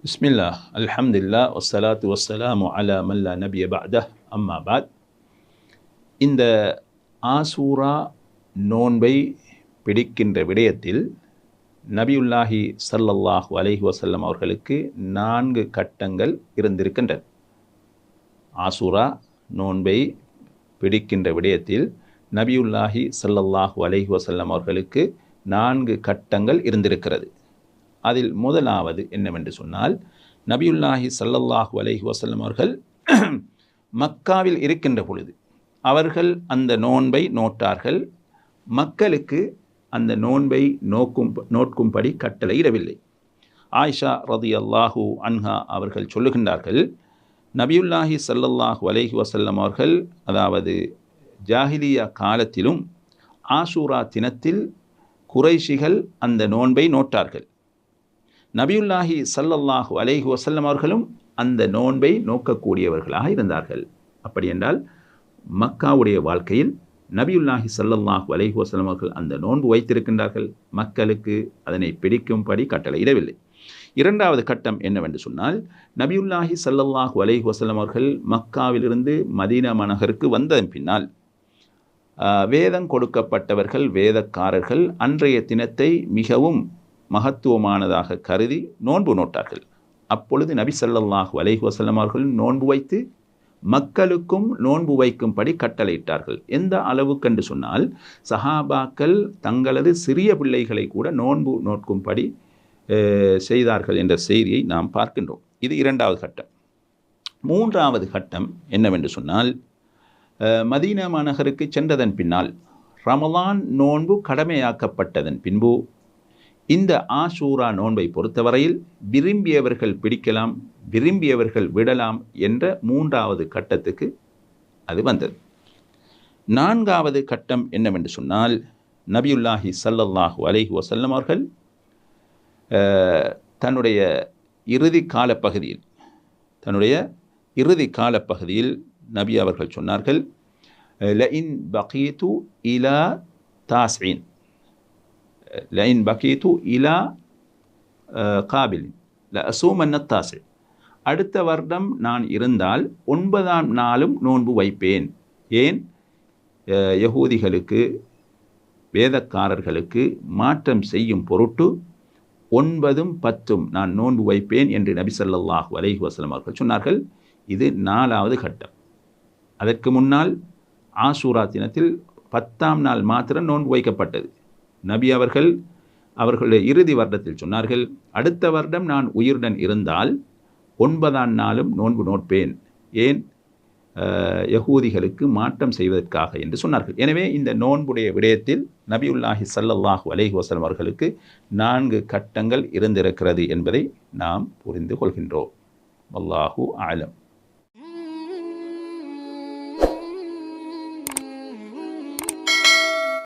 பிஸ்மில்லா அல்ஹம்துலில்லா வஸ்ஸலாத்து வஸ்ஸலாமு அலா மல்லா நபிய பஅதஹ் அம்மா பாத். இந்த ஆசூரா நோன்பை பிடிக்கின்ற விடயத்தில் நபியுல்லாஹி ஸல்லல்லாஹு அலைஹி வஸல்லம் அவர்களுக்கு 4 கட்டங்கள் இருந்திருக்கின்றன. ஆசூரா நோன்பை பிடிக்கின்ற விடயத்தில் நபியுல்லாஹி ஸல்லல்லாஹு அலைஹி வஸல்லம் அவர்களுக்கு 4 கட்டங்கள் இருந்திருக்கிறது. அதில் முதலாவது என்னவென்று சொன்னால், நபியுல்லாஹி ஸல்லல்லாஹு அலைஹி வஸல்லம் அவர்கள் மக்காவில் இருக்கின்ற பொழுது அவர்கள் அந்த நோன்பை நோட்டார்கள். மக்களுக்கு அந்த நோன்பை நோக்கும்படி கட்டளையிடவில்லை. ஆயிஷா ரதியல்லாஹு அன்ஹா அவர்கள் சொல்லுகின்றார்கள், நபியுல்லாஹி ஸல்லல்லாஹு அலைஹி வஸல்லம் அவர்கள் அதாவது ஜாஹிலியா காலத்திலும் ஆஷூரா தினத்தில் குறைஷிகள் அந்த நோன்பை நோட்டார்கள். நபியுல்லாஹி ஸல்லல்லாஹு அலைஹி வஸல்லம் அவர்களும் அந்த நோன்பை நோக்கக்கூடியவர்களாக இருந்தார்கள். அப்படி என்றால் மக்காவுடைய வாழ்க்கையில் நபியுல்லாஹி ஸல்லல்லாஹு அலைஹி வஸல்லம் அவர்கள் அந்த நோன்பு வைத்திருக்கின்றார்கள். மக்களுக்கு அதனை பிடிக்கும்படி கட்டளையிடவில்லை. இரண்டாவது கட்டம் என்னவென்று சொன்னால், நபியுல்லாஹி ஸல்லல்லாஹு அலைஹி வஸல்லம் அவர்கள் மக்காவிலிருந்து மதீனா மாநகருக்கு வந்ததன் பின்னால் வேதம் கொடுக்கப்பட்டவர்கள் வேதக்காரர்கள் அன்றைய தினத்தை மிகவும் மகத்துவமானதாக கருதி நோன்பு நோட்டார்கள். அப்பொழுது நபி ஸல்லல்லாஹு அலைஹி வஸல்லம் அவர்கள் நோன்பு வைத்து மக்களுக்கும் நோன்பு வைக்கும்படி கட்டளையிட்டார்கள். எந்த அளவுக்கு என்று சொன்னால், சஹாபாக்கள் தங்களது சிறிய பிள்ளைகளை கூட நோன்பு நோக்கும்படி செய்தார்கள் என்ற செய்தியை நாம் பார்க்கின்றோம். இது இரண்டாவது கட்டம். மூன்றாவது கட்டம் என்னவென்று சொன்னால், மதீனா மாநகருக்கு சென்றதன் பின்னால் ரமலான் நோன்பு கடமையாக்கப்பட்டதன் பின்பு இந்த ஆஷூரா நோன்பை பொறுத்தவரையில் விரும்பியவர்கள் பிடிக்கலாம், விரும்பியவர்கள் விடலாம் என்ற மூன்றாவது கட்டத்துக்கு அது வந்தது. நான்காவது கட்டம் என்னவென்று சொன்னால், நபியுல்லாஹி ஸல்லல்லாஹு அலைஹி வஸல்லம் அவர்கள் தன்னுடைய இறுதி காலப்பகுதியில் நபி அவர்கள் சொன்னார்கள், லஇன் பகீது இலா தாஸ்இன் லஇன் பகீது இலா காபில் லஅஸூமன்ன தாஸ்இ, அடுத்த வருடம் நான் இருந்தால் 9ஆம் நாளும் நோன்பு வைப்பேன். ஏன்? யகூதிகளுக்கு வேதக்காரர்களுக்கு மாற்றம் செய்யும் பொருட்டு 9ம் 10ம் நான் நோன்பு வைப்பேன் என்று நபி ஸல்லல்லாஹு அலைஹி வஸல்லம் அவர்கள் சொன்னார்கள். இது 4வது கட்டம். அதற்கு முன்னால் ஆஷூரா தினத்தில் 10ஆம் நாள் மாத்திரம் நோன்பு வைக்கப்பட்டது. நபி அவர்களுடைய இறுதி வருடத்தில் சொன்னார்கள், அடுத்த வருடம் நான் உயிருடன் இருந்தால் 9ஆம் நாளும் நோன்பு நோட்பேன். ஏன்? யகூதிகளுக்கு மாற்றம் செய்வதற்காக என்று சொன்னார்கள். எனவே இந்த நோன்புடைய விடயத்தில் நபியுல்லாஹி ஸல்லல்லாஹு அலைஹி வஸல்லம் அவர்களுக்கு 4 கட்டங்கள் இருந்திருக்கிறது என்பதை நாம் புரிந்து கொள்கின்றோம். வல்லாஹு அலம்.